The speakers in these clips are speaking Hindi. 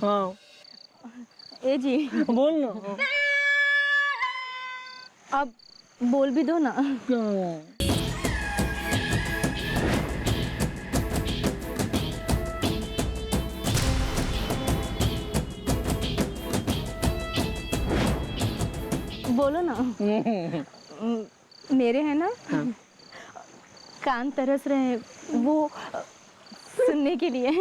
हाँ ए जी बोल ना। अब बोल भी दो ना। बोलो ना। मेरे हैं ना कान तरस रहे हैं वो सुनने के लिए।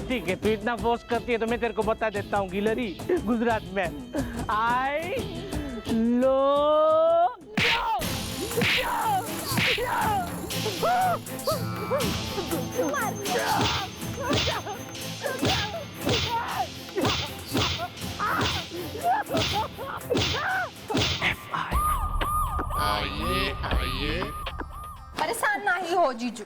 ठीक है, तू इतना फोर्स करती है तो मैं तेरे को बता देता हूँ गिलहरी गुजरात में आई लो आइए आइए, परेशान ना ही हो जीजू।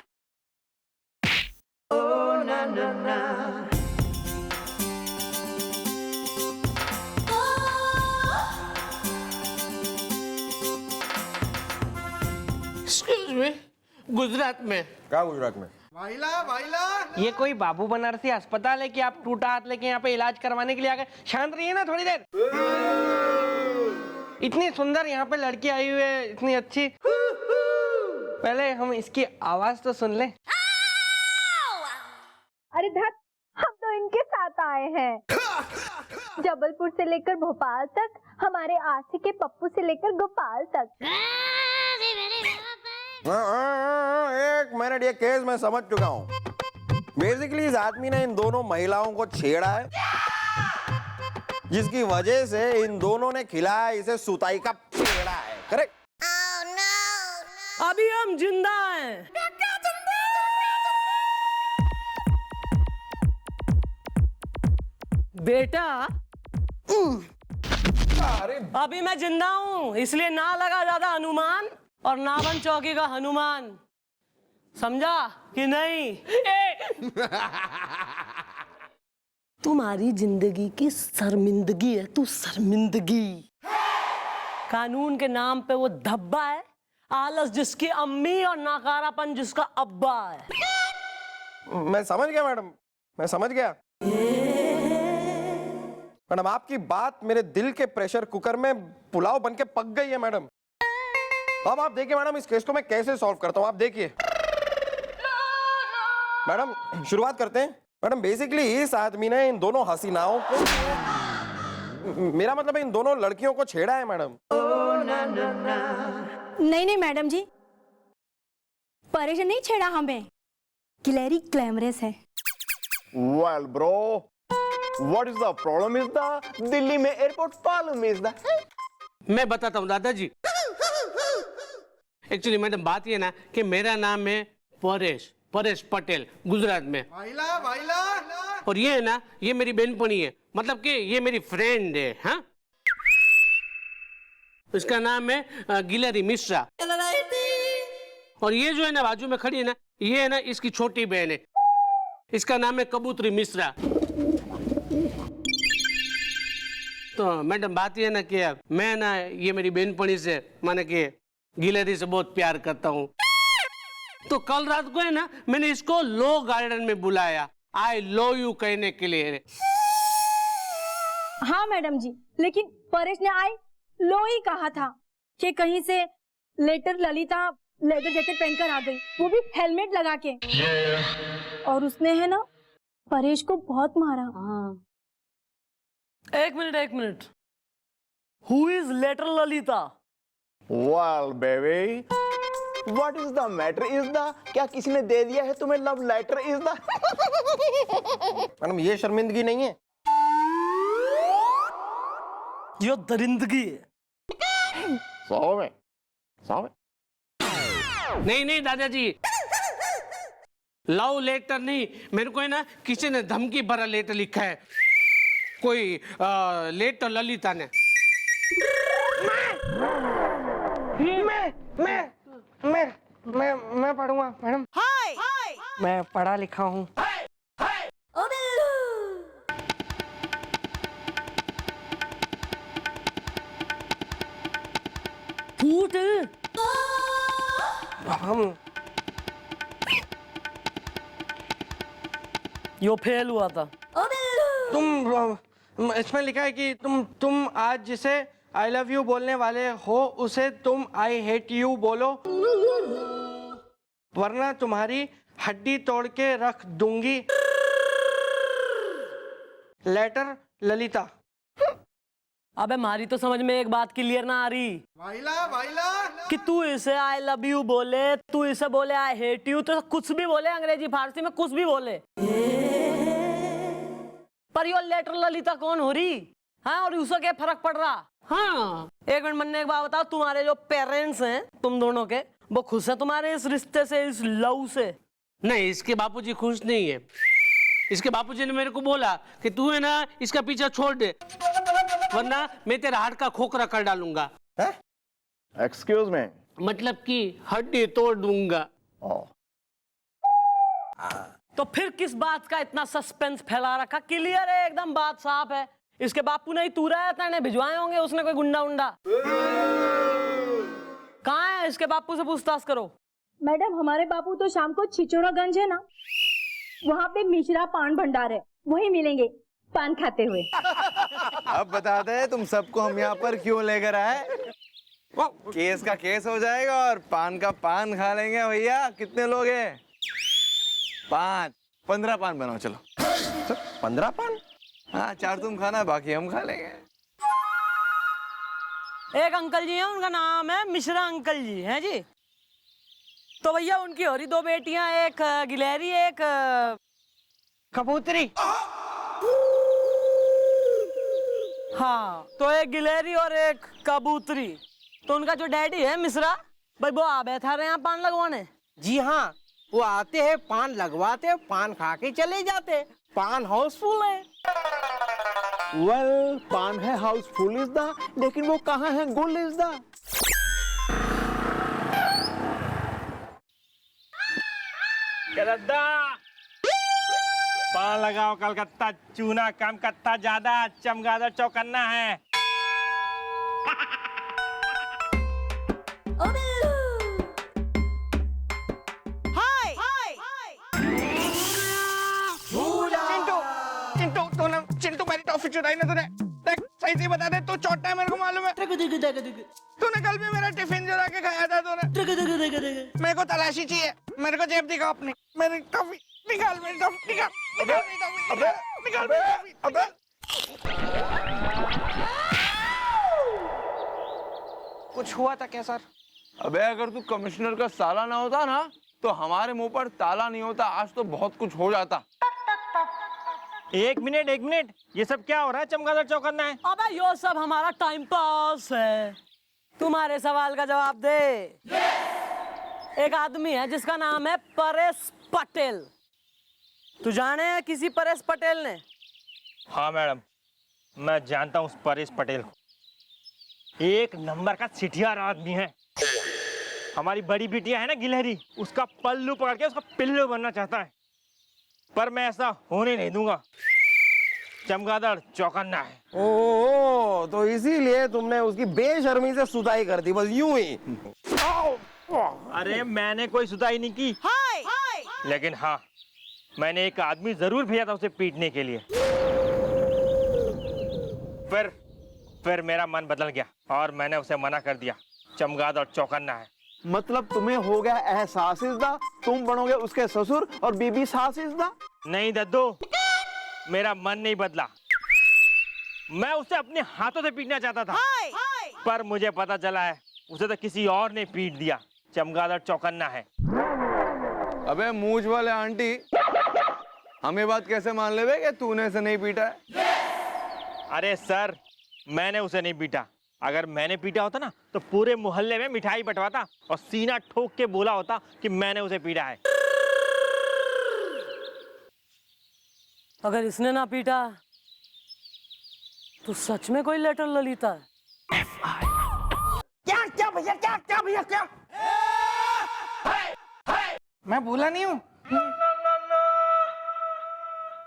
एक्सक्यूज मी, गुजरात में क्या गुजरात में? ये कोई बाबू बनारसी अस्पताल है कि आप टूटा हाथ लेके यहाँ पे इलाज करवाने के लिए आ गए? शांत रहिए ना थोड़ी देर। इतनी सुंदर यहाँ पे लड़की आई हुई है, इतनी अच्छी। पहले हम इसकी आवाज तो सुन लें। अरे धत, हम तो इनके साथ आए हैं। जबलपुर से लेकर भोपाल तक, हमारे आसी के पप्पू से लेकर गोपाल तक। एक मिनट, ये केस मैं समझ चुका हूँ। बेसिकली इस आदमी ने इन दोनों महिलाओं को छेड़ा है, जिसकी वजह से इन दोनों ने खिलाया इसे सुताई का पेड़ा है। करेक्ट? अभी हम जिंदा हैं। बेटा अरे अभी मैं जिंदा हूँ, इसलिए ना लगा ज्यादा अनुमान और ना बन चौकी का हनुमान। समझा कि नहीं? तुम्हारी जिंदगी की शर्मिंदगी है, तू शर्मिंदगी। कानून के नाम पे वो धब्बा है, आलस जिसकी अम्मी और नाकारापन जिसका अब्बा है। मैं समझ गया मैडम, मैं समझ गया। मैडम आपकी बात मेरे दिल के प्रेशर कुकर में पुलाव बन के पक गई है मैडम। अब आप देखिए मैडम, इस केस को मैं कैसे सॉल्व करता हूँ, आप देखिए। मैडम शुरुआत करते हैं। मैडम बेसिकली इस आदमी ने इन दोनों हसीनाओं को, मेरा मतलब है इन दोनों लड़कियों को छेड़ा है मैडम। नहीं नहीं मैडम जी, परेश नहीं छेड़ा हमें, गिलहरी ग्लैमरस है। Well, bro, what is the problem? Is the Delhi में एयरपोर्ट प्रॉब्लम is the? मैं बताता हूँ दादाजी। एक्चुअली मैडम बात ये ना कि मेरा नाम है परेश, परेश पटेल, गुजरात में। और ये है ना, ये मेरी बहनपनी है, मतलब कि ये मेरी फ्रेंड है। हाँ, इसका नाम है गिलहरी मिश्रा। और ये जो है ना बाजू में खड़ी है ना, ये है ना इसकी छोटी बहन है, इसका नाम है कबूतरी मिश्रा। तो मैडम बात ये ना कि मैं ना ये मेरी बहनपनी से माने कि गिलहरी से बहुत प्यार करता हूँ। तो कल रात को है ना मैंने इसको लो गार्डन में बुलाया, आई लव यू कहने के लिए। हाँ मैडम जी, लेकिन परेश ने आई लो ही कहा था कि कहीं से लेटर ललिता लेदर जैकेट पहनकर आ गई, वो भी हेलमेट लगा के। और उसने है ना परेश को बहुत मारा। एक minute, who is letter Lalita? Well, baby, what is the matter? Is the क्या किसी ने दे दिया है तुम्हें love letter? Is the madam ये शर्मिंदगी नहीं है, ये दरिंदगी है। सौ में नहीं दादाजी, लव लेटर नहीं, मेरे को है ना किसी ने धमकी भरा लेटर लिखा है, कोई लेटर ललिता ने। मैं पढ़ूंगा मैडम। हाय मैं पढ़ा लिखा हूँ। फूट हम यो फेल हुआ था। तुम इसमें लिखा है कि तुम आज जिसे आई लव यू बोलने वाले हो उसे तुम आई हेट यू बोलो, वरना तुम्हारी हड्डी तोड़ के रख दूंगी। लेटर ललिता। अबे मारी तो समझ में एक बात क्लियर ना आ रही कि तू इसे आई लव यू बोले, तू इसे बोले आई हेट यू, तो कुछ भी बोले, अंग्रेजी फारसी में कुछ भी बोले, पर यो लेटर ललिता कौन हो रही? हाँ, और उससे क्या फर्क पड़ रहा? हाँ, एक मिनट, मन एक बात बताओ, तुम्हारे जो पेरेंट्स हैं तुम दोनों के, वो खुश है तुम्हारे इस रिश्ते से, इस लव से? नहीं, इसके बापूजी खुश नहीं है। इसके बापूजी ने मेरे को बोला कि तू है ना इसका पीछा छोड़ दे, वरना मैं तेरा हार्ट का खोखरा कर डालूंगा। Excuse me. मतलब कि हड्डी तोड़ दूंगा। तो फिर किस बात का इतना सस्पेंस फैला रखा? क्लियर है, एकदम बात साफ है। इसके बापू ने ही तूरा है, भिजवाए होंगे उसने कोई गुंडा उंडा। कहाँ है? इसके बापू से पूछताछ करो। मैडम, हमारे बापू तो शाम को छिचोरागंज है ना, वहाँ पे मिश्रा पान भंडार है, वही मिलेंगे पान खाते हुए। अब बता दे तुम सबको हम यहाँ पर क्यों लेकर आए? केस का केस हो जाएगा और पान का पान खा लेंगे भैया। कितने लोग हैं? 5, 15 पान बनाओ। चलो 15 पान? हाँ, 4 तुम खाना, बाकी हम खा लेंगे। एक अंकल जी हैं, उनका नाम है मिश्रा अंकल जी, हैं जी। तो भैया उनकी हो रही 2 बेटियां, एक गिलहरी, एक कबूतरी। हाँ, तो एक गिलहरी और एक कबूतरी। तो उनका जो डैडी है मिश्रा भाई, वो आ बैठा रहे यहाँ पान लगवाने। जी हाँ, वो आते हैं, पान लगवाते, पान खा के चले जाते। पान हाउसफुल है। वेल, पान है हाउसफुल इज द, लेकिन वो कहाँ है गुल इज द। पान लगाओ कलकत्ता, चूना कम कत्ता ज्यादा, चमगादड़ चौकन्ना है। चिंटू मेरी टॉफी चुराई ना तूने। देख, सही से बता दे, तू छोटा है, मेरे को मालूम है। तूने कल भी मेरा टिफिन चुरा के खाया था तूने। मेरे को तलाशी चाहिए, मेरे को जेब दिखाओ अपनी। मेरी टॉफी निकाल, मेरी टॉफी निकाल, निकाल मेरी टॉफी, निकाल मेरी टॉफी। कुछ हुआ था क्या सर? अबे अगर तू कमिश्नर का साला ना होता ना, तो हमारे मुंह पर ताला नहीं होता। आज तो बहुत कुछ हो जाता। एक मिनट, ये सब क्या हो रहा है? चमगादड़ चौकन्ना है। अबे यो सब हमारा टाइम पास है। तुम्हारे सवाल का जवाब दे। एक आदमी है जिसका नाम है परेश पटेल। तू जाने है किसी परेश पटेल ने? हाँ मैडम, मैं जानता हूँ उस परेश पटेल को। एक नंबर का सिटियार आदमी है। हमारी बड़ी बिटिया है ना गिलहरी, उसका पल्लू पकड़ के उसका पिल्लू बनना चाहता है, पर मैं ऐसा होने नहीं दूंगा। चमगादड़ चौकन्ना है। ओ, तो इसीलिए तुमने उसकी बेशर्मी से सुताई कर दी, बस यूं ही। अरे मैंने कोई सुताई नहीं की, लेकिन हाँ, मैंने एक आदमी जरूर भेजा था उसे पीटने के लिए। फिर मेरा मन बदल गया और मैंने उसे मना कर दिया। चमगादड़ चौकन्ना है। मतलब तुम्हें हो गया एहसास इस दा, तुम बनोगे उसके ससुर और बीबी सास इस दा। नहीं दद्दू, मेरा मन नहीं बदला। मैं उसे अपने हाथों से पीटना चाहता था, पर मुझे पता चला है उसे तो किसी और ने पीट दिया। चमगादड़ चौकन्ना है। अबे मूंछ वाले आंटी, हमें बात कैसे मान ले कि तूने इसे नहीं पीटा है? अरे सर, मैंने उसे नहीं पीटा। अगर मैंने पीटा होता ना, तो पूरे मोहल्ले में मिठाई बंटवाता और सीना ठोक के बोला होता कि मैंने उसे पीटा है। अगर इसने ना पीटा तो सच में कोई लेटर ललिता है। क्या भैया? मैं भूला नहीं हूँ।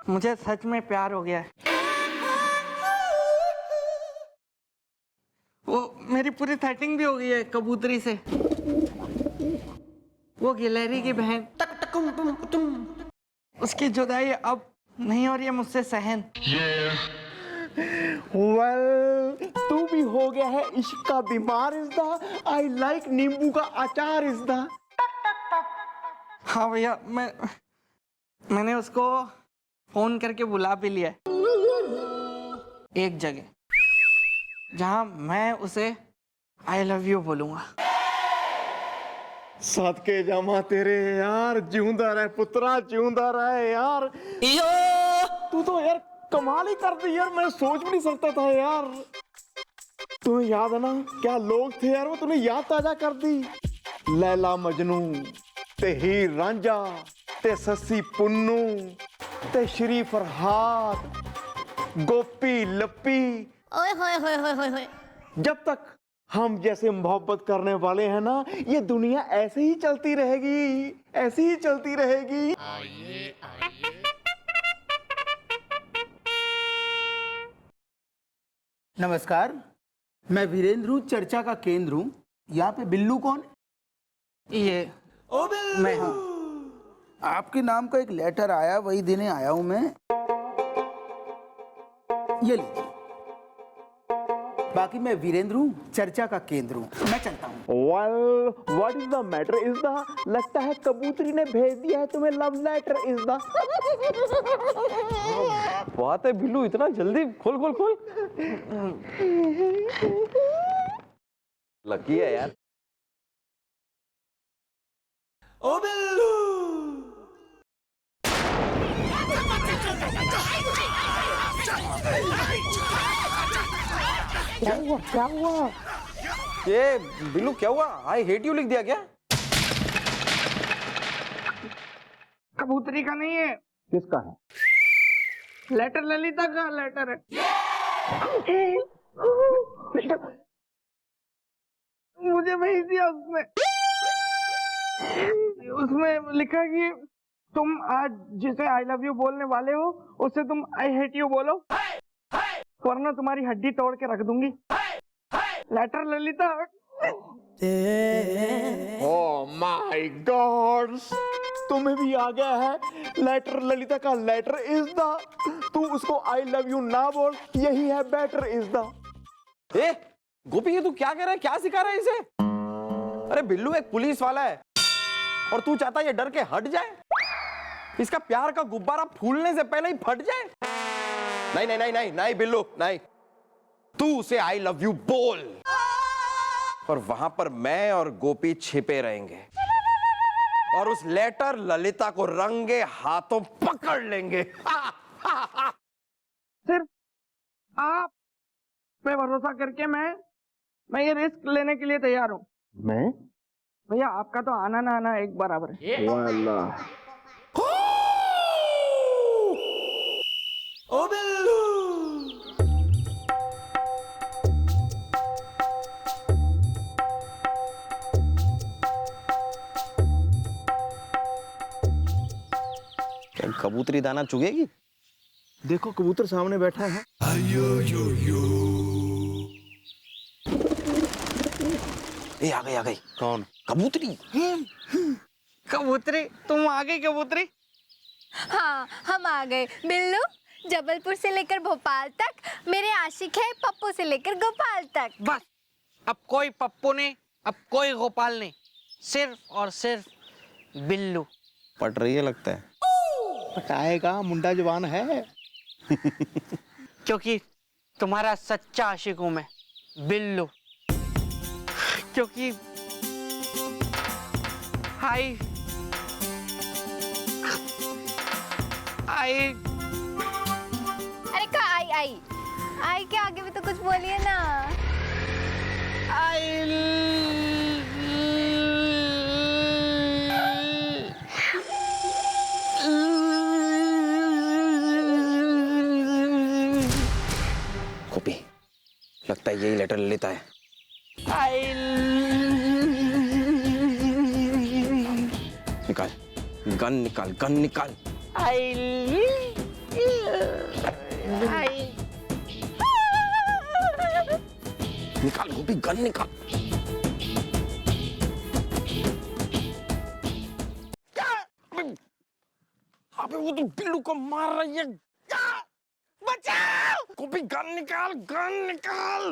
मुझे सच में प्यार हो गया है। वो मेरी पूरी सेटिंग भी हो गई है कबूतरी से। वो गिलहरी की बहन टक टकुम टुम टुम, उसकी जुदाई अब नहीं हो रही है मुझसे सहन। वेल तू भी हो गया है इश्क का बीमार इस दा, आई लाइक नींबू का अचार इस दा। हाँ भैया, मैंने उसको फोन करके बुला भी लिया है एक जगह जहां मैं उसे आई लव यू बोलूंगा। सदके जामा तेरे यार, जिंदा रहे पुत्रा, जिंदा रहे यार। तू तो यार कमाल ही कर दी यार, मैं सोच भी नहीं सकता था यार। तुम्हें याद है ना क्या लोग थे यार, वो तूने याद ताजा कर दी। लैला मजनू ते हीर रांझा ते सस्सी पुन्नू ते श्री फरहाद, गोपी लप्पी। ओए होए होए होए होए होए। जब तक हम जैसे मोहब्बत करने वाले हैं ना, ये दुनिया ऐसे ही चलती रहेगी, ऐसे ही चलती रहेगी। आइए आइए। नमस्कार, मैं वीरेंद्र हूँ, चर्चा का केंद्र हूँ। यहाँ पे बिल्लू कौन है? ये मैं हूँ। आपके नाम का एक लेटर आया, वही देने आया हूँ मैं। ये लीजिए। बाकी मैं वीरेंद्र हूँ, चर्चा का केंद्र हूँ। मैं चलता हूँ। Well, what is the matter is the, लगता है कबूतरी ने भेज दिया है तुम्हें लव लेटर इस द। बात है बिल्लू, इतना जल्दी खोल खोल खोल। लकी है यार। ओ बिल्लू। क्या हुआ क्या हुआ? ये बिल्लू क्या हुआ? आई हेट यू लिख दिया क्या? कबूतरी का नहीं है। किसका है? लेटर ललिता का लेटर है। मुझे भेज दिया उसने। उसमें लिखा कि तुम आज जिसे आई लव यू बोलने वाले हो उससे तुम आई हेट यू बोलो, वरना तुम्हारी हड्डी तोड़ के रख दूंगी। Letter Lalita. Oh my god, तुम्हें भी आ गया है लेटर ललिता का लेटर इज द। तू उसको आई लव यू ना बोल, यही है बेटर इज द। ए गोपी, ये तू क्या कह रहा है? क्या सिखा रहा है इसे? अरे बिल्लू एक पुलिस वाला है और तू चाहता है ये डर के हट जाए, इसका प्यार का गुब्बारा फूलने से पहले ही फट जाए। नहीं नहीं नहीं नहीं नहीं बिल्लू नहीं, तू उसे आई लव यू बोल और वहां पर मैं और गोपी छिपे रहेंगे और उस लेटर ललिता को रंगे हाथों पकड़ लेंगे। सिर्फ आप पे भरोसा करके मैं ये रिस्क लेने के लिए तैयार हूँ। मैं? भैया आपका तो आना ना आना एक बराबर है। वाला ओ बिल्लू। क्या कबूतरी दाना चुगेगी? देखो कबूतर सामने बैठा है। ए आ गई। कौन? कबूतरी। कबूतरी, तुम आ गई कबूतरी। हाँ, हम आ गए। बिल्लू, जबलपुर से लेकर भोपाल तक मेरे आशिक है, पप्पू से लेकर गोपाल तक। बस अब कोई पप्पू नहीं, अब कोई गोपाल नहीं, सिर्फ और सिर्फ बिल्लू। पट रही है लगता है। पटाएगा, मुंडा जवान है। क्योंकि तुम्हारा सच्चा आशिक हूं मैं, बिल्लू। क्योंकि आई अरे का आई के आगे भी तो कुछ बोलिए ना। गोपी, लगता है यही लेटर लेता है। निकाल गन निकाल। निकाल गोपी, गन निकाल। बिल्लू को मार रही है। बचाओ! गोपी गन निकाल, गन निकाल।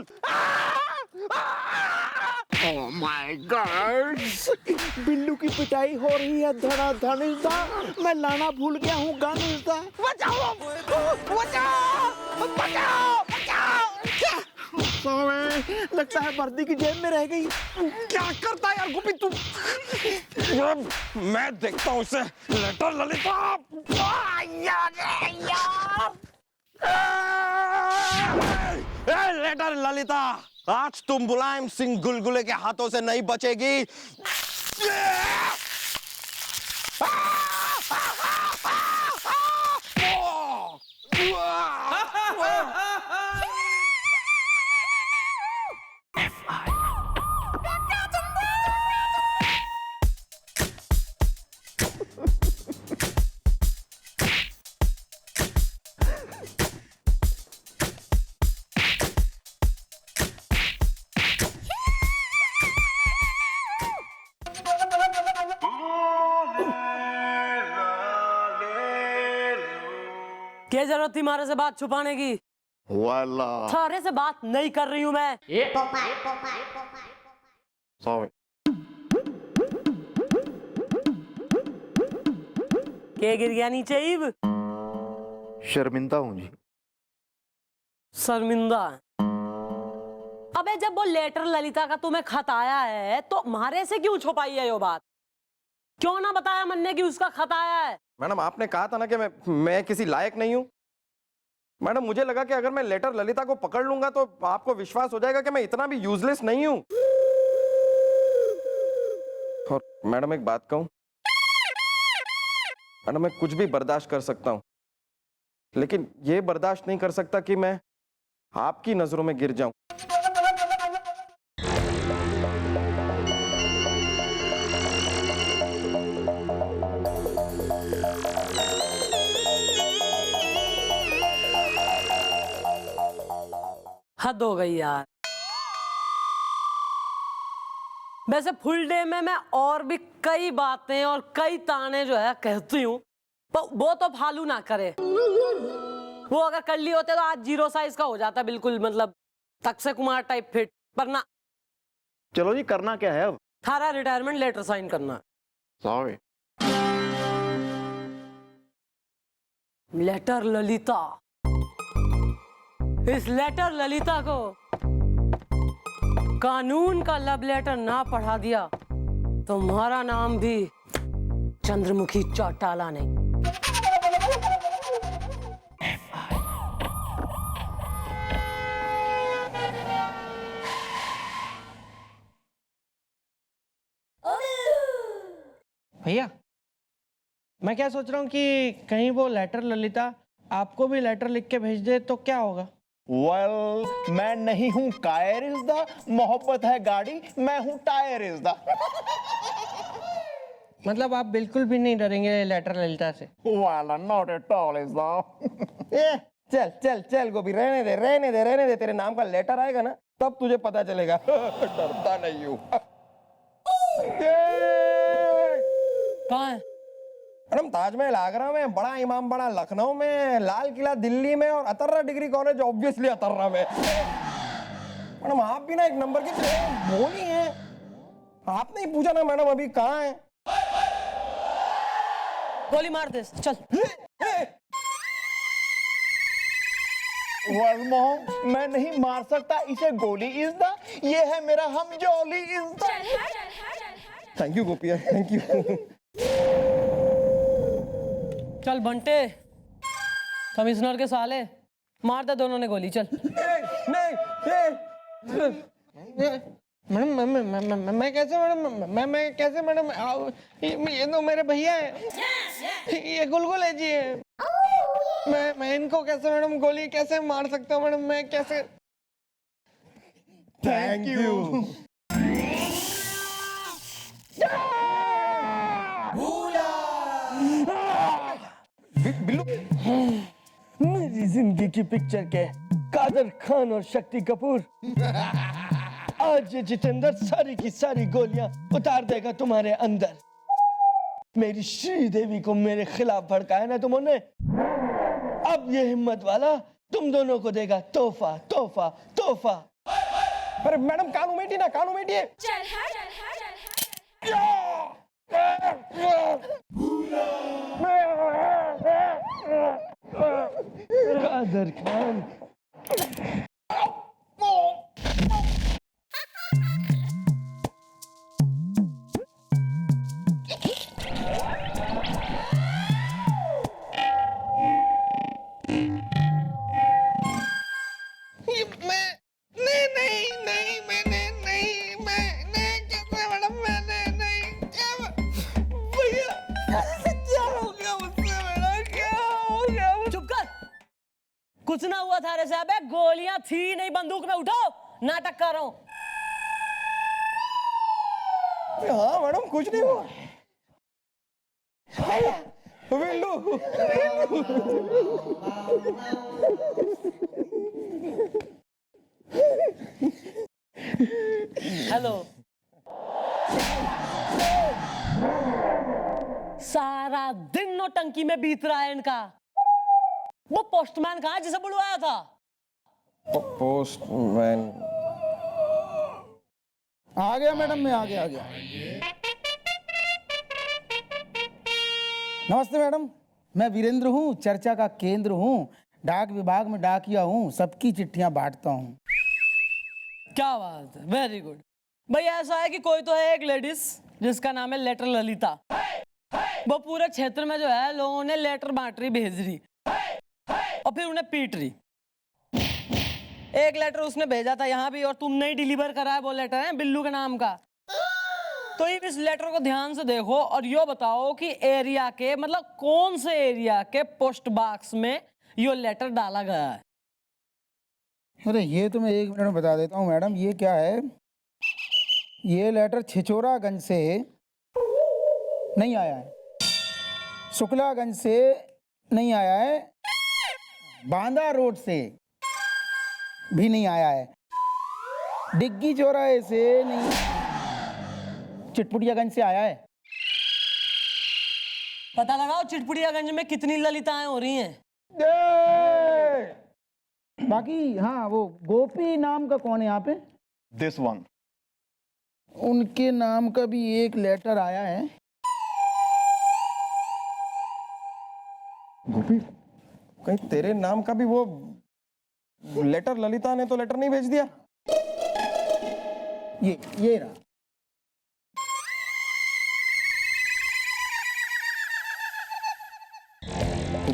ओह माय गॉड, बिल्लू की पिटाई हो रही है धड़ाधड़। मैं लाना भूल गया हूँ गन। बचाओ! बचाओ! बचाओ! बचाओ! लगता है वर्दी की जेब में रह गई। क्या करता है यार गोपी तू? मैं देखता हूँ उसे। लेटर ललिता। लेटर ललिता, आज तुम मुलायम सिंह गुलगुले के हाथों से नहीं बचेगी। क्या जरूरत थी मारे से बात छुपाने की? वाला सारे से बात नहीं कर रही हूँ मैं। सॉरी। क्या गिर गया नीचे ईब? शर्मिंदा हूँ जी। शर्मिंदा? अबे जब वो लेटर ललिता का तुम्हें खत आया है तो मारे से क्यों छुपाई है ये बात? क्यों ना बताया मन्ने कि उसका खत आया है? मैडम आपने कहा था ना कि मैं किसी लायक नहीं हूं। मैडम मुझे लगा कि अगर मैं लेटर ललिता को पकड़ लूंगा तो आपको विश्वास हो जाएगा कि मैं इतना भी यूजलेस नहीं हूं। और मैडम एक बात कहूं, मैडम मैं कुछ भी बर्दाश्त कर सकता हूं, लेकिन ये बर्दाश्त नहीं कर सकता कि मैं आपकी नजरों में गिर जाऊं। हद हो गई यार। वैसे फुल डे में मैं और भी कई बातें और कई ताने जो है कहती हूँ, पर वो तो फालू ना करे। वो अगर कर लिए होते तो आज 0 साइज का हो जाता, बिल्कुल मतलब अक्षय कुमार टाइप फिट। पर ना, चलो जी करना क्या है अब? थारा रिटायरमेंट लेटर साइन करना। सॉरी। लेटर ललिता, इस लेटर ललिता को कानून का लव लेटर ना पढ़ा दिया तो तुम्हारा नाम भी चंद्रमुखी चौटाला नहीं। भैया मैं क्या सोच रहा हूँ कि कहीं वो लेटर ललिता आपको भी लेटर लिख के भेज दे तो क्या होगा? वेल, मैं नहीं हूँ कायर इज द, मोहब्बत है गाड़ी, मैं हूँ टायर इज द। मतलब आप बिल्कुल भी नहीं डरेंगे लेटर ललिता से? वाला not at all is the. चल चल चल गोपी, रहने दे रहने दे रहने दे। तेरे नाम का लेटर आएगा ना तब तुझे पता चलेगा। डरता नहीं हूँ। कहाँ है? मैडम ताजमहल आगरा में, बड़ा इमाम बड़ा लखनऊ में, लाल किला दिल्ली में और Atarra degree college obviously Atarra में। मैडम आप भी ना एक नंबर की बोली हैं। आपने ही पूछा ना मैडम अभी कहाँ है? गोली मार दे, चल। वेल मॉम, मैं नहीं मार सकता इसे, गोली इज द, ये है मेरा हम जोली इज द। थैंक यू गोपिया, थैंक यू। चल बंटे, कमिश्नर के साले, मार दे दोनों ने गोली, चल। मैडम मैं कैसे मैडम, मैं कैसे मैडम? ये तो मेरे भैया है, ये गुलगुल है जी है। मैं इनको कैसे मैडम गोली कैसे मार सकता हूँ मैडम? मैं कैसे? Thank you. बिल्लू, मेरी जिंदगी की पिक्चर के कादर खान और शक्ति कपूर, आज ये जितेंद्र सारी की सारी गोलियां उतार देगा तुम्हारे अंदर। मेरी श्रीदेवी को मेरे खिलाफ भड़काया ना तुमने, अब ये हिम्मत वाला तुम दोनों को देगा तोहफा तोहफा तोहफा। अरे मैडम कानू मेटी ना, कानू मेटी है। कादर खान, चुप कर। कुछ ना हुआ था रे साहब, गोलियां थी नहीं बंदूक में, उठाओ, नाटक कर रहा हूं। हाँ मैडम कुछ नहीं हुआ। बिल्लू हेलो। सारा दिन नौटंकी में बीत रहा है इनका। वो पोस्टमैन कहाँ है जिसे बुलवाया था? पोस्टमैन आ गया मैडम, मैं आ गया। नमस्ते मैडम, मैं वीरेंद्र हूँ, चर्चा का केंद्र हूँ, डाक विभाग में डाकिया हूँ, सबकी चिट्ठियां बांटता हूँ। क्या बात है, वेरी गुड। भाई ऐसा है कि कोई तो है एक लेडीज जिसका नाम है लेटर ललिता। वो पूरे क्षेत्र में जो है लोगों ने लेटर बांट रही, भेज रही और फिर उन्हें पीट रही। एक लेटर उसने भेजा था यहाँ भी और तुमने ही डिलीवर करा है वो लेटर, है बिल्लू के नाम का। तो इस लेटर को ध्यान से देखो और यो बताओ कि एरिया के, मतलब कौन से एरिया के पोस्ट बॉक्स में यो लेटर डाला गया है। अरे ये तो मैं 1 मिनट में बता देता हूँ मैडम। ये क्या है, ये लेटर छिचोरागंज से नहीं आया है, शुक्लागंज से नहीं आया है, बांदा रोड से भी नहीं आया है, डिग्गी चौराहे से नहीं, चिटपुटियागंज से आया है। पता लगाओ चिटपुटियागंज में कितनी ललिताएं हो रही हैं। बाकी हाँ, वो गोपी नाम का कौन है यहाँ पे? This one. उनके नाम का भी एक लेटर आया है। गोपी, कहीं तेरे नाम का भी वो लेटर ललिता ने तो लेटर नहीं भेज दिया? ये रहा।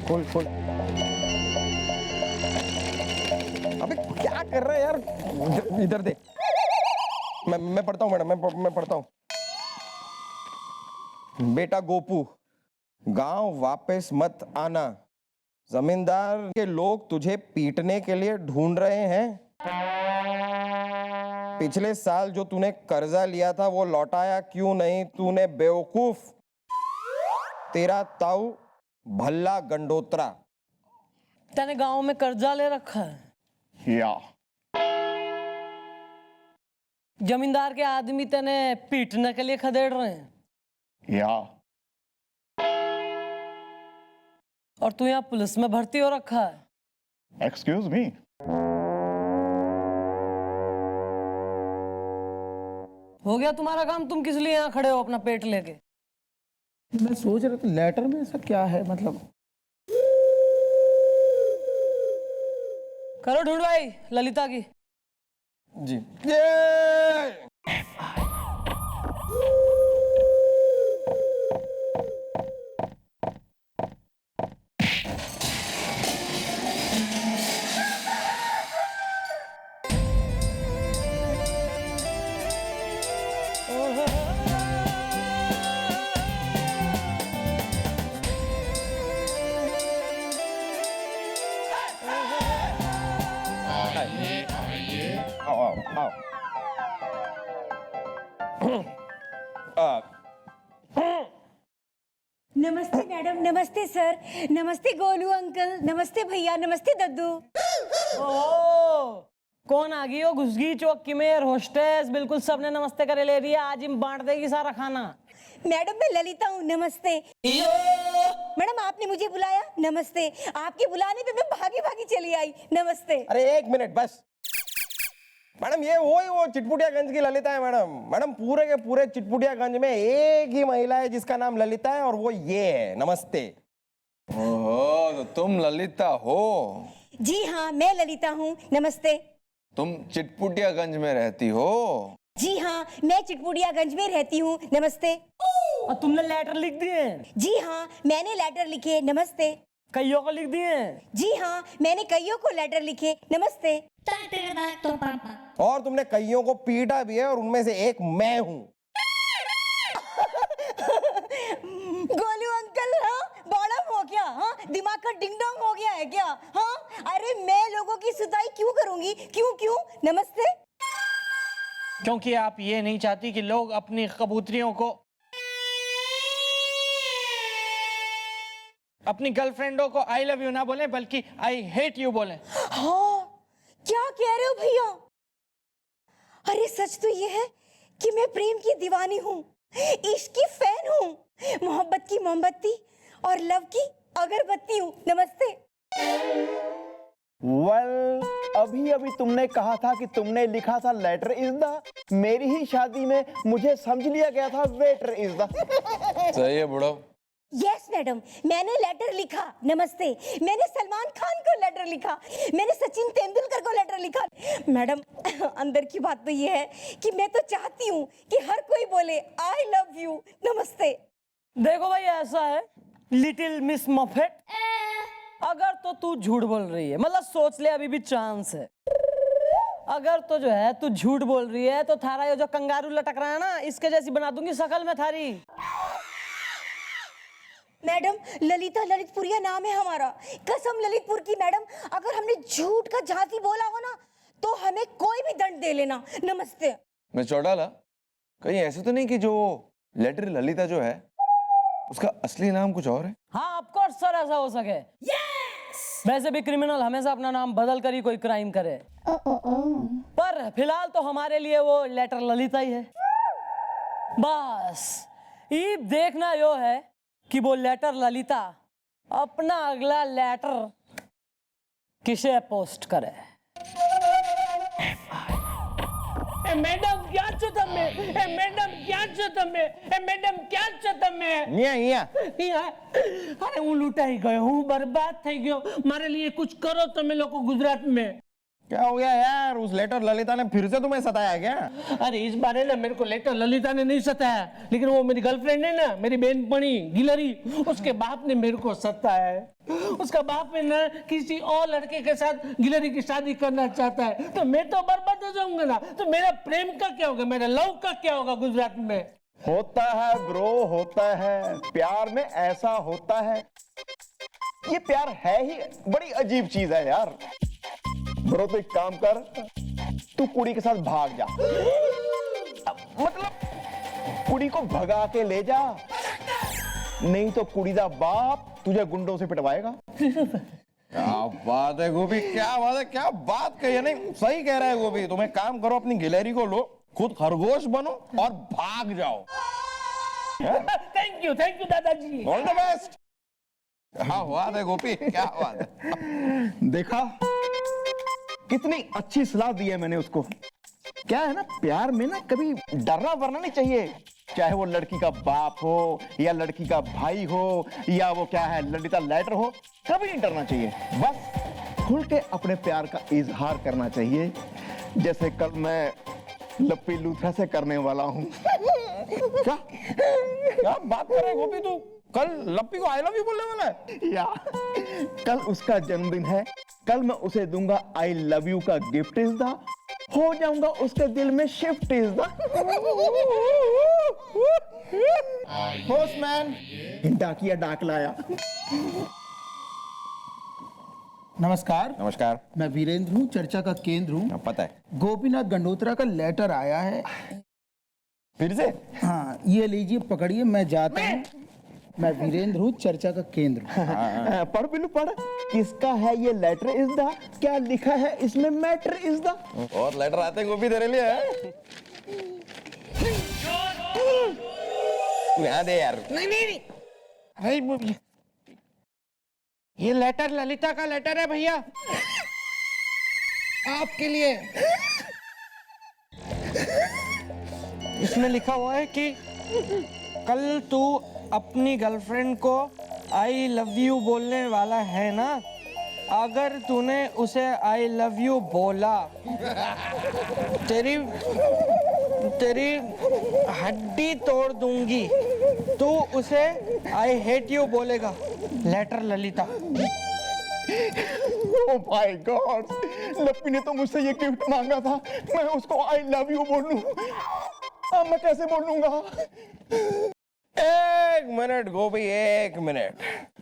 खोल खोल। अबे क्या कर रहा है यार, इधर देख। मैं पढ़ता हूँ मैडम, मैं पढ़ता हूँ। बेटा गोपू, गांव वापस मत आना, जमींदार के लोग तुझे पीटने के लिए ढूंढ रहे हैं। पिछले साल जो तूने कर्जा लिया था वो लौटाया क्यों नहीं तूने बेवकूफ? तेरा ताऊ भल्ला गंडोत्रा। तने गांव में कर्जा ले रखा है या जमींदार के आदमी तने पीटने के लिए खदेड़ रहे हैं या और तू यहाँ पुलिस में भर्ती हो रखा है। Excuse me. हो गया तुम्हारा काम, तुम किस लिए यहाँ खड़े हो अपना पेट लेके? मैं सोच रहा था लेटर में ऐसा क्या है, मतलब। करो ढूंढवाई ललिता की। जी। नमस्ते मैडम, नमस्ते सर, नमस्ते गोलू अंकल, नमस्ते भैया, नमस्ते दद्दू। ओह, कौन आ गई हो? घुस गई चौकी में एयर होस्टेस, बिल्कुल सबने नमस्ते करे ले रही है। आज हम बांट देगी सारा खाना। मैडम मैं ललिता हूँ, नमस्ते। मैडम आपने मुझे बुलाया, नमस्ते। आपके बुलाने पे मैं भागी भागी चली आई, नमस्ते। अरे एक मिनट बस मैडम, ये वो चिटपुटियागंज की ललिता है मैडम। मैडम पूरे के पूरे चिटपुटियागंज में एक ही महिला है जिसका नाम ललिता है और वो ये है, नमस्ते। ओहो, तो तुम ललिता हो? जी हाँ मैं ललिता हूँ, नमस्ते। तुम चिटपुटियागंज में रहती हो? जी हाँ मैं चिटपुटियागंज में रहती हूँ, नमस्ते। और तुमने लेटर लिख दिए? जी हाँ मैंने लेटर लिखे, नमस्ते। कईयों को लिख दिए? जी हाँ मैंने कईयों को लेटर लिखे, नमस्ते। और तुमने कईयों को पीटा भी है और उनमें से एक मैं हूँ। गोलू अंकल, हाँ बड़ा हो गया, हाँ दिमाग का डिंग डोंग हो गया है क्या? हाँ अरे मैं लोगों की सुताई क्यों करूंगी, क्यों? नमस्ते। क्योंकि आप ये नहीं चाहती कि लोग अपनी कबूतरियों को, अपनी गर्लफ्रेंडों को आई लव यू ना बोले बल्कि आई हेट यू बोले। हाँ क्या कह रहे हो भैया? अरे सच तो ये है कि मैं प्रेम की दीवानी हूँ, इश्क की फैन हूँ, मोहब्बत की मोमबत्ती और लव की अगरबत्ती हूँ, नमस्ते। अभी अभी तुमने कहा था कि तुमने लिखा था लेटर इज द, मेरी ही शादी में मुझे समझ लिया गया था वेटर इज द। सही है बुढ़ो। यस मैडम, मैंने लेटर लिखा, नमस्ते। मैंने सलमान खान को लेटर लिखा, मैंने सचिन तेंदुलकर को लेटर लिखा। मैडम अंदर की बात तो ये है कि मैं तो चाहती हूँ कि हर कोई बोले आई लव यू, नमस्ते। देखो भाई ऐसा है लिटिल मिस मफेट, अगर तो तू झूठ बोल रही है, मतलब सोच ले अभी भी चांस है। अगर तो जो है तू झूठ बोल रही है तो थारा ये जो कंगारू लटक रहा है ना, इसके जैसी बना दूंगी शकल में थारी। मैडम ललिता ललितपुरिया नाम है हमारा, कसम ललितपुर की। मैडम अगर हमने झूठ का झांसी बोला हो ना तो हमें कोई भी दंड दे लेना, नमस्ते। मैं चौटाला, कहीं ऐसे तो नहीं कि जो लेटर ललिता जो है उसका असली नाम कुछ और है? हाँ ऑफ कोर्स सर, ऐसा हो सके। वैसे भी क्रिमिनल हमेशा अपना नाम बदल कर ही कोई क्राइम करे, पर फिलहाल तो हमारे लिए वो लेटर ललिता ही है। बस ये देखना यो है कि वो लेटर ललिता अपना अगला लेटर किसे पोस्ट करे। मैडम क्या છો તમે? मैडम क्या છો તમે? मैडम क्या છો તમે? अरे હું लूटाई गयो, હું बर्बाद થઈ गयो। मारे लिए कुछ करो તમે લોકો गुजरात में। क्या हो गया यार, उस लेटर ललिता ने फिर से तुम्हें सताया क्या? अरे इस बार है ना मेरे को लेटर ललिता ने नहीं सताया, लेकिन वो मेरी गर्लफ्रेंड है ना, मेरी बहनपणी गिलहरी, उसके बाप ने मेरे को सताया है। उसका बाप है ना किसी और लड़के के साथ गिलहरी की शादी करना चाहता है, तो मैं तो बर्बाद हो जाऊंगा ना। तो मेरा प्रेम का क्या होगा, मेरा लव का क्या होगा गुजरात में? होता है ब्रो, होता है, प्यार में ऐसा होता है। ये प्यार है ही बड़ी अजीब चीज है यार। ब्रो तो एक काम कर, तू कुड़ी के साथ भाग जा, मतलब कुड़ी को भगा के ले जा, नहीं तो कुड़ी दा बाप तुझे गुंडों से पिटवाएगा। क्या बात है गोपी, क्या बात है, क्या बात कही है। नहीं सही कह रहा है गोपी, तुम एक काम करो, अपनी गिलहरी को लो, खुद खरगोश बनो और भाग जाओ। थैंक यू दादाजी। All the best. क्या बात है गोपी, क्या बात है। देखा कितनी अच्छी सलाह दी है मैंने उसको। क्या है ना, प्यार में ना कभी डरना वरना नहीं चाहिए, चाहे वो लड़की का बाप हो या लड़की का भाई हो या वो क्या है ललिता लेटर हो, कभी नहीं डरना चाहिए। बस खुल के अपने प्यार का इजहार करना चाहिए, जैसे कल मैं लप्पी लूथरा से करने वाला हूँ। क्या क्या बात कर रहे गोपी, तू कल लप्पी को आई लव यू बोलने वाला है? या कल उसका जन्मदिन है, कल मैं उसे दूंगा आई लव यू का गिफ्ट इज द, हो जाऊंगा उसके दिल में शिफ्ट इज द। पोस्टमैन डाकिया डाक लाया। नमस्कार। नमस्कार। मैं वीरेंद्र हूँ, चर्चा का केंद्र हूँ। पता है। गोपीनाथ गंडोत्रा का लेटर आया है। फिर से? हाँ ये लीजिए, पकड़िए, मैं जाता हूँ। मैं वीरेंद्र हूँ, चर्चा का केंद्र। पढ़ बिल्लू पढ़, किसका है ये लेटर इज द, क्या लिखा है इसमें मैटर इज द। और लेटर आते गोपी तेरे लिए है। तू यहाँ दे यार। नहीं नहीं नहीं, अरे ये लेटर ललिता का लेटर है भैया, आपके लिए। इसमें लिखा हुआ है कि कल तू अपनी गर्लफ्रेंड को आई लव यू बोलने वाला है ना, अगर तूने उसे आई लव यू बोला तेरी हड्डी तोड़ दूंगी। तू उसे आई हेट यू बोलेगा। Later Lalita. Oh my God, Lappi ने तो मुझसे ये गिफ्ट मांगा था, मैं उसको आई लव यू बोलूं, अब मैं कैसे बोलूंगा? एक मिनट गोपी, एक मिनट।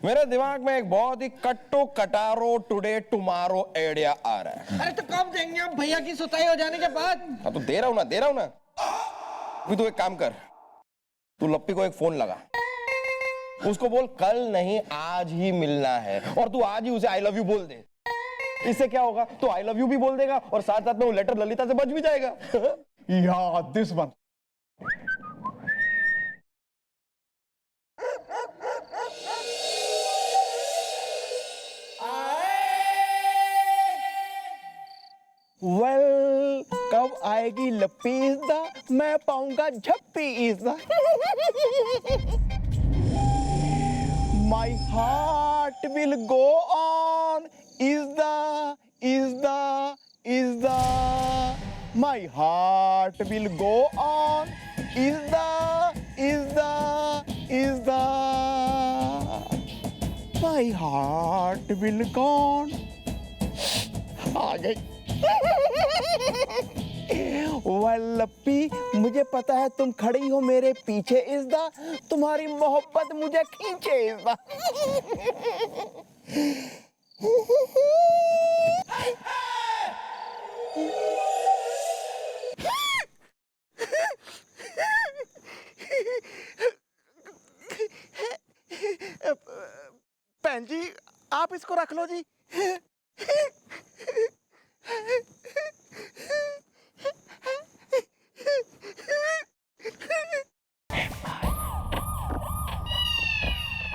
मेरे दिमाग में एक बहुत ही कट्टो कटारो टुडे टुमारो आइडिया आ रहा है। अरे तो कब देंगे आप? भैया की सुताई हो जाने के बाद। हाँ तो दे रहा हूं ना। अभी तू एक काम कर, तू लप्पी को एक फोन लगा, उसको बोल कल नहीं आज ही मिलना है, और तू आज ही उसे आई लव यू बोल दे। इससे क्या होगा, तो आई लव यू भी बोल देगा और साथ साथ में वो लेटर ललिता से बच भी जाएगा। या दिस वन। वेल, कब आएगी लप्पी इज़्ज़ा, मैं पाऊंगा झप्पी Izza. My heart will go on Izza. My heart will go on Izza. My heart will go on। आ गई। लप्पी, मुझे पता है तुम खड़ी हो मेरे पीछे इज़्ज़ा, तुम्हारी मोहब्बत मुझे खींचे इज़्ज़ा। बहन जी, आप इसको रख लो जी।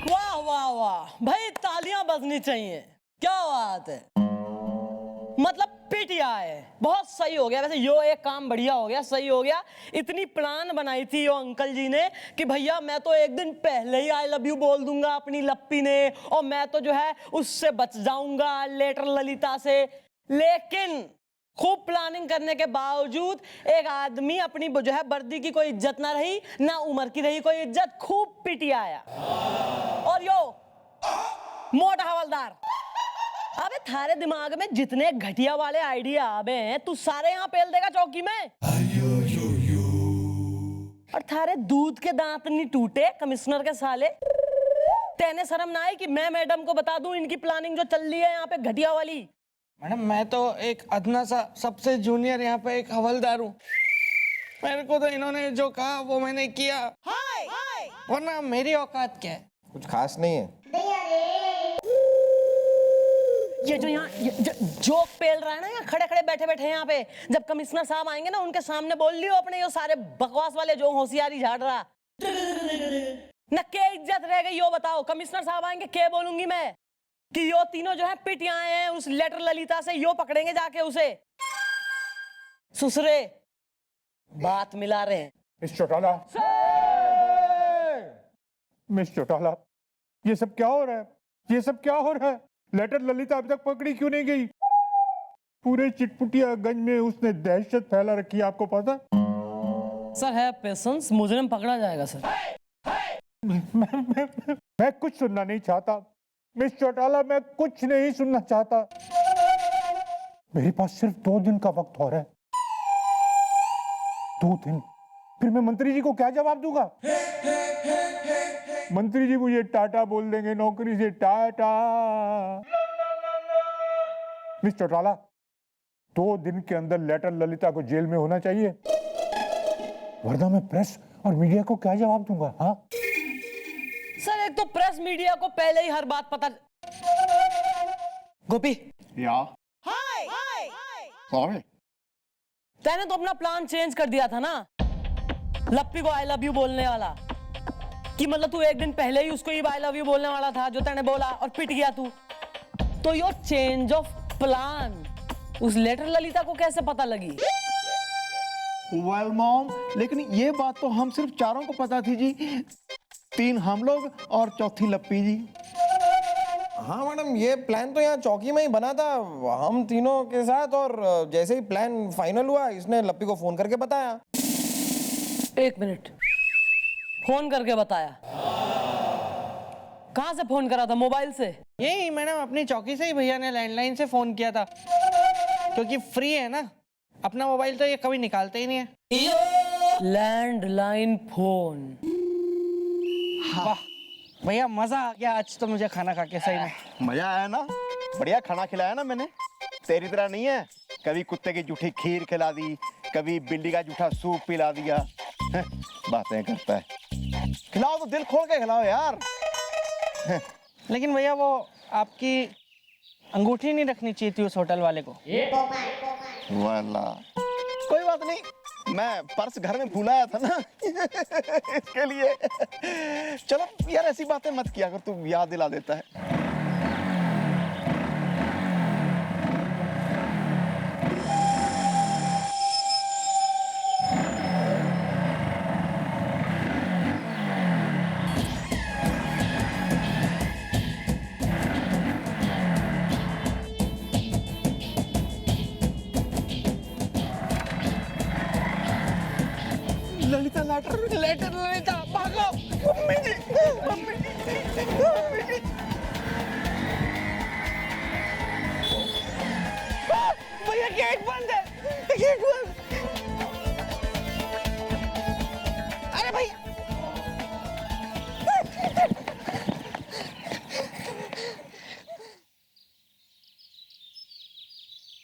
वाह वाह वाह भाई, तालियां बजनी चाहिए। क्या बात है, मतलब पिटिया है। बहुत सही हो गया वैसे, यो एक काम बढ़िया हो गया, सही हो गया। इतनी प्लान बनाई थी यो अंकल जी ने कि भैया मैं तो एक दिन पहले ही आई लव यू बोल दूंगा अपनी लप्पी ने, और मैं तो जो है उससे बच जाऊंगा लेटर ललिता से। लेकिन खूब प्लानिंग करने के बावजूद एक आदमी अपनी जो है वर्दी की कोई इज्जत ना रही, ना उम्र की रही कोई इज्जत, खूब पिटिया आया। और यो मोटा हवलदार, अबे थारे दिमाग में जितने घटिया वाले आइडिया आवे हैं तू सारे यहाँ पेल देगा चौकी में। और थारे दूध के दांत नहीं टूटे कमिश्नर के साले। तेने शर्म ना आई कि मैं मैडम को बता दूं इनकी प्लानिंग जो चल रही है यहाँ पे घटिया वाली। मैडम, मैं तो एक अदना सा सबसे जूनियर यहाँ पे एक हवलदार हूँ। मेरे को तो इन्होंने जो कहा वो मैंने किया, वरना मेरी औकात क्या है? कुछ खास नहीं है। ये जो यहाँ जोक पेल रहा है ना, यहाँ खड़े खड़े बैठे बैठे यहाँ पे, जब कमिश्नर साहब आएंगे ना उनके सामने बोल लियो अपने यो सारे बकवास वाले जो होशियारी झाड़ रहा न, क्या इज्जत रह गई यो बताओ। कमिश्नर साहब आएंगे क्या बोलूंगी मैं कि यो तीनों जो है पिट आए हैं उस लेटर ललिता से, यो पकड़ेंगे जाके उसे। सुसरे बात मिला रहे हैं। मिस चौटाला, ये सब क्या हो रहा है? ये सब क्या हो रहा है? लेटर ललिता अभी तक पकड़ी क्यों नहीं गई? पूरे चिटपुटियागंज में उसने दहशत फैला रखी है, आपको पता? सर है पेशेंस, मुजरिम पकड़ा जाएगा सर। मैं कुछ सुनना नहीं चाहता मिस चौटाला, मैं कुछ नहीं सुनना चाहता। मेरे पास सिर्फ 2 दिन का वक्त हो रहा है। 2 दिन, फिर मैं मंत्री जी को क्या जवाब दूंगा? मंत्री जी मुझे टाटा बोल देंगे, नौकरी से टाटा। मिस चौटाला, 2 दिन के अंदर लेटर ललिता को जेल में होना चाहिए, वरना मैं प्रेस और मीडिया को क्या जवाब दूंगा? हाँ सर, एक तो प्रेस मीडिया को पहले ही हर बात पता। गोपी, या सॉरी, तैने तो अपना प्लान चेंज कर दिया था ना, लप्पी को आई लव यू बोलने वाला। कि मतलब तू एक दिन पहले ही उसको ही आई लव यू बोलने वाला था जो तूने बोला और पिट गया तू। तो योर चेंज ऑफ प्लान उस लेटर ललिता को कैसे पता लगी? वेल मॉम, लेकिन ये बात तो हम सिर्फ चारों को पता थी जी। 3 हम लोग और चौथी लप्पी जी। हाँ मैडम, ये प्लान तो यहाँ चौकी में ही बना था, हम तीनों के साथ। और जैसे ही प्लान फाइनल हुआ, इसने लप्पी को फोन करके बताया। 1 मिनट, फोन करके बताया? कहाँ से फोन करा था? मोबाइल से? यही मैडम, अपनी चौकी से ही भैया ने लैंडलाइन से फोन किया था, क्योंकि फ्री है ना, अपना मोबाइल तो ये कभी निकालते ही नहीं है। Landline phone. वाह भैया, मजा आ गया आज तो मुझे खाना खा के सही में। मजा आया ना? बढ़िया खाना खिलाया ना मैंने। तेरी तरह नहीं है, कभी कुत्ते की जूठी खीर खिला दी, कभी बिल्ली का जूठा सूप पिला दिया। बातें करता है। खिलाओ तो दिल खोल के खिलाओ यार। लेकिन भैया वो आपकी अंगूठी नहीं रखनी चाहिए थी उस होटल वाले को। वाला कोई बात नहीं, मैं पर्स घर में भूल आया था ना इसके लिए। चलो यार, ऐसी बातें मत किया कर, तू याद दिला देता है। ललिता, लेटर ललिता, भागो। मम्मी जी, मम्मी जी। भैया गेट बंद है, गेट बंद। अरे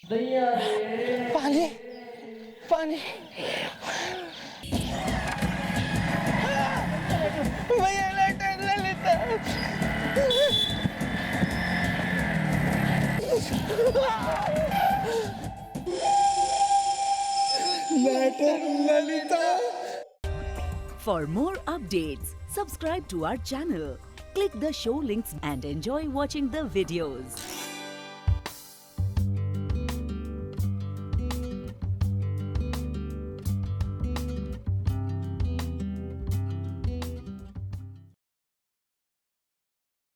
भैया, पानी पानी। भैया letter Lalita. Letter Lalita. For more updates, subscribe to our channel, click the show links and enjoy watching the videos.